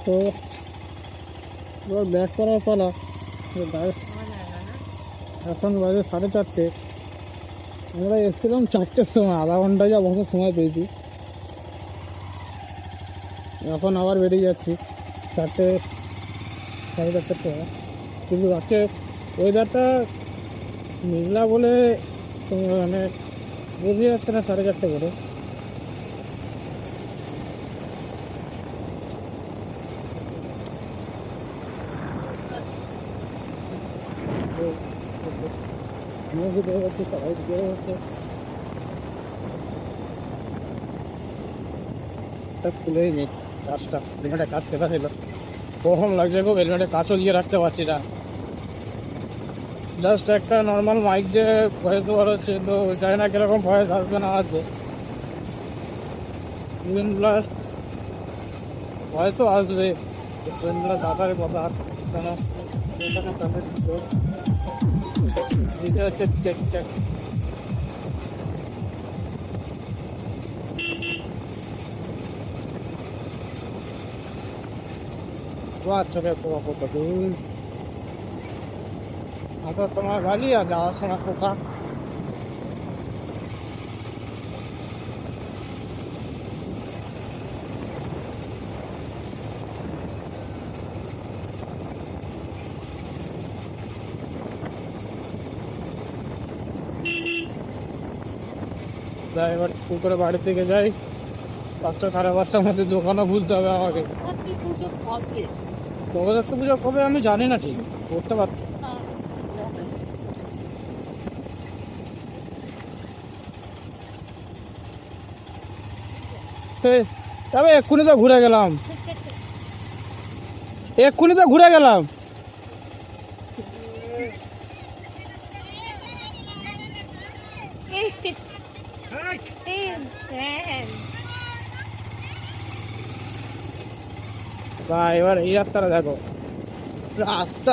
তো এবার ব্যাক করার পালা। এখন বাজে 4:30। আমরা এসেছিলাম 4টের সময়, আধা ঘন্টা যা বসে সময় পেয়েছি। এখন আবার বেরিয়ে যাচ্ছি 4টে 4:30টার সময়। কিন্তু আজকে ওয়েদারটা মেঘলা বলে মানে বোঝা যাচ্ছে না 4:30 করে। সবাই হচ্ছে খুলেই নেই কাজটা, হেলমেটে কাজ কেটে ছিল, গরম লাগছে খুব, হেলমেটে কাজও দিয়ে রাখতে পারছি না। জাস্ট একটা নর্মাল মাইক দিয়ে ভয়েস ওভার হচ্ছে, তো জানি না কিরকম ভয়েস আসবে না আসবে। হয়তো আসবে দাদার কথা, কেন এটা হচ্ছে চেক। চোখে পোকা পোকা আসার সময় ভালি আর যাওয়ার সময় পোকা। এবার স্কুল করে বাড়ি থেকে যাই, 5টা 5:30টার মধ্যে দোকানও বুঝতে হবে আমাকে। জগদ্ধাত্রী পুজো কবে আমি জানি না, ঠিক করতে পারছি। তবে এক্ষুনি তো ঘুরে গেলাম। বা এবার এই রাস্তাটা দেখো, রাস্তা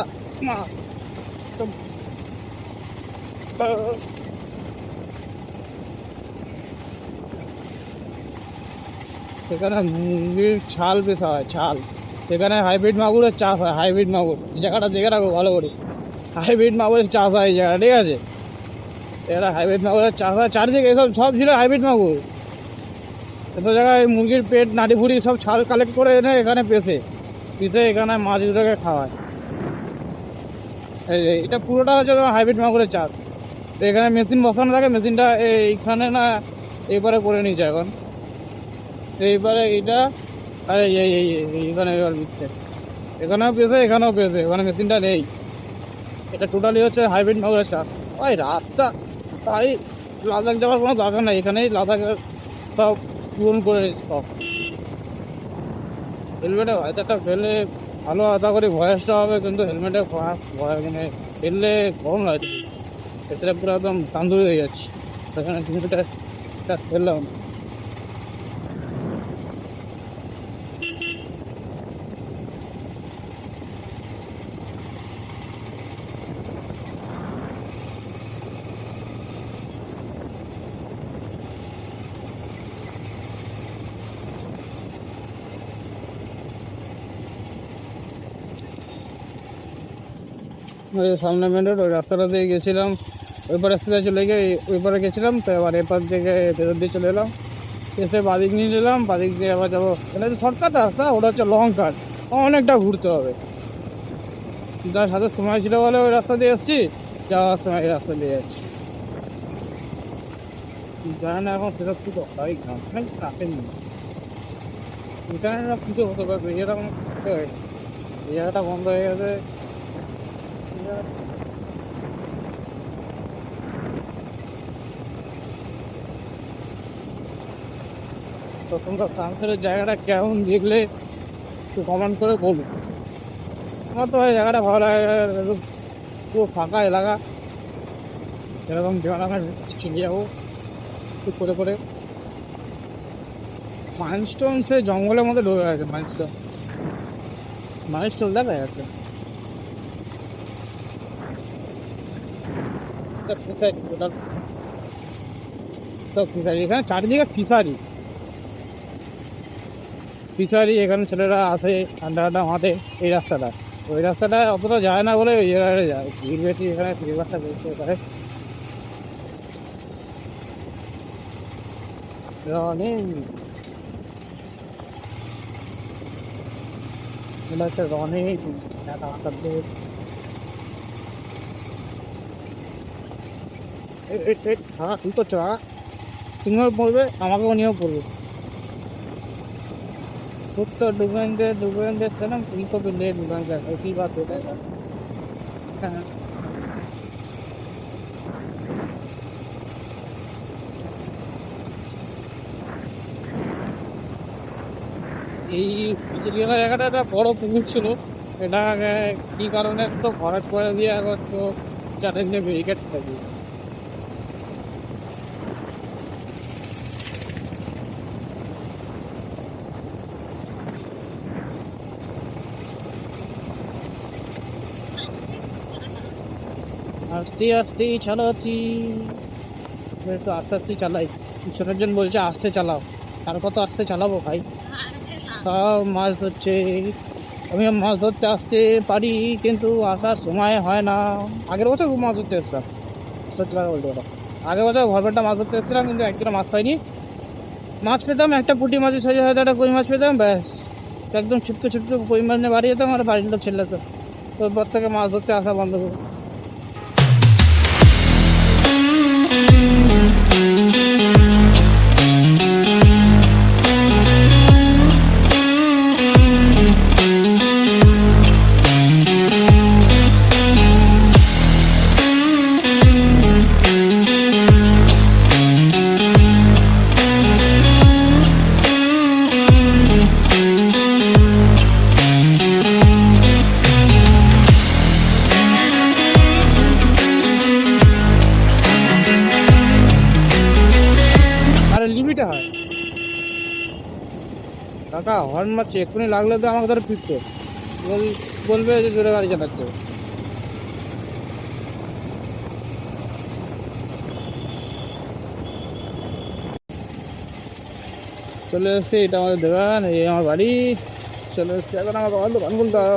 সেখানে মুরগির ছাল বেচা হয়, ছাল। সেখানে হাইব্রিড মাগুরের চাষ হয়, হাইব্রিড মাগুর। জায়গাটা দেখে রাখো ভালো করে, হাইব্রিড মাগুরের চাষ হয় এই জায়গা, ঠিক আছে? এরা হাইব্রিড মাগুরের চাষ হয় চারিদিকে, এসব সব ছিল হাইব্রিড মাগুর। এসব জায়গায় মুরগির পেট নাড়ি ভুড়ি সব ছাল কালেক্ট করে এনে এখানে পিষে এখানে মাছগুলোকে খাওয়ায়। এটা পুরোটা হচ্ছে হাইব্রিড মাগুরের চাষ। তো এখানে মেশিন বসানো থাকে, মেশিনটা এইখানে না এইবারে করে নিয়েছে এখন। এইবারে এইটা আর এইখানে এবার মিশছে, এখানেও পেয়েছে এখানেও পেয়েছে, ওখানে মেশিনটা নেই। এটা টোটালি হচ্ছে হাইব্রিড মাগুরের চাষ। ওই রাস্তা, তাই লাদাখ যাওয়ার কোনো দরকার নাই, এখানেই লাদাখের সব পূরণ করে সব। হেলমেটে ভয়েসটা ফেললে ভালো, আশা করি ভয়েসটা হবে, কিন্তু হেলমেটে ভয় মানে ফেললে গরম লাগছে, ক্ষেত্রে পুরো একদম তান্দুরি হয়ে যাচ্ছে। সেখানে হেলমেটটা ফেললাম। ওই সামনে মেন রোড, ওই রাস্তাটা দিয়ে গেছিলাম, ওই পারে রাস্তায় চলে গিয়ে ওই পারে গেছিলাম, তো এবার এপার থেকে ভেতর দিয়ে চলে এলাম। এসে বাদিক নিয়ে নিলাম, বাদিক দিয়ে আবার যাবো। এটা হচ্ছে শর্টকাট রাস্তা, ওটা হচ্ছে লং কাট, অনেকটা ঘুরতে হবে। যার সাথে সময় ছিল বলে ওই রাস্তা দিয়ে এসছি, যাওয়ার সময় এই রাস্তা দিয়ে যাচ্ছি। জানি না এখন সেটা পুজো হয় ঘাম নাকি কাটেনি, এখানে না পুজো হতে পারবে, এরকম এই জায়গাটা বন্ধ হয়ে গেছে। তো তোমরা ফ্রান্সের জায়গাটা কেমন দেখলে একটু কমেন্ট করে বলুন। আমার তো এই জায়গাটা ভালো লাগে, পুরো ফাঁকা এলাকা, এরকম জায়গা চলে যাবো একটু করে। মাইলস্টোন সে জঙ্গলের মধ্যে ঢুকে গেছে, মাইলস্টোন দেখা যাচ্ছে। সব ফিশারি, এখানে চারিদিকে ফিশারি। ফিশারি, এখানে ছেলেরা আসে আড্ডা আড্ডা মাঠে। এই রাস্তাটা, ওই রাস্তাটা অতটা যায় না বলে ওই জায়গায় যায়, ভিড় বেশি এখানে, ভিড় বাসটা বেশি এখানে। রনিং, এটা হচ্ছে রনিং রাস্তার দিকে। হ্যাঁ কি করছো? হ্যাঁ তুমিও পড়বে, আমাকেও নিয়েও পড়বে। खुद तो डूबेंगे सनम, तुमको भी ले डूबेंगे, ऐसी बात होता है। हाँ। এই চিড়িয়াখানা জায়গাটা একটা বড় পুকুর ছিল, এটা কি কারণে তো ভরাট করে দিয়ে এখন তো চারদিকে ব্যারিকেড থাকে। আস্তে আস্তে চালাচ্ছি, তো আস্তে আস্তে চালাই। ঈশ্বরের বলছে আস্তে চালাও, আর কত আস্তে চালাবো ভাই, সব মাছ ধরছে। আমিও মাছ ধরতে আসতে পারি কিন্তু আসার সময় হয় না। আগের বছর খুব মাছ ধরতে এসেছিলাম, সত্যি কথা বলতে পারো। আগের বছর ভরপেটটা মাছ ধরতে এসেছিলাম কিন্তু এক কিলো মাছ পাইনি। মাছ পেতাম একটা পুঁটি মাছের সাইজে, হয়তো একটা কই মাছ পেতাম, ব্যাস একদম ছিটকে ছিটকে কই মাছ নিয়ে বাড়ি যেতাম আর বাড়ির লোক ছেলে তো। তোর থেকে মাছ ধরতে আসা বন্ধ করবো। লিমিটে হয় কাকা, হর্ন মারছে, এক্ষুনি লাগলে তো আমাকে ধরে ফিরতে বলবে যে জোরে গাড়ি চালাচ্ছে। চলে এসছে, এটা আমাদের দোকান, এই আমার বাড়ি। চলে এসছে, এখন আমাকে দোকান খুলতে হবে।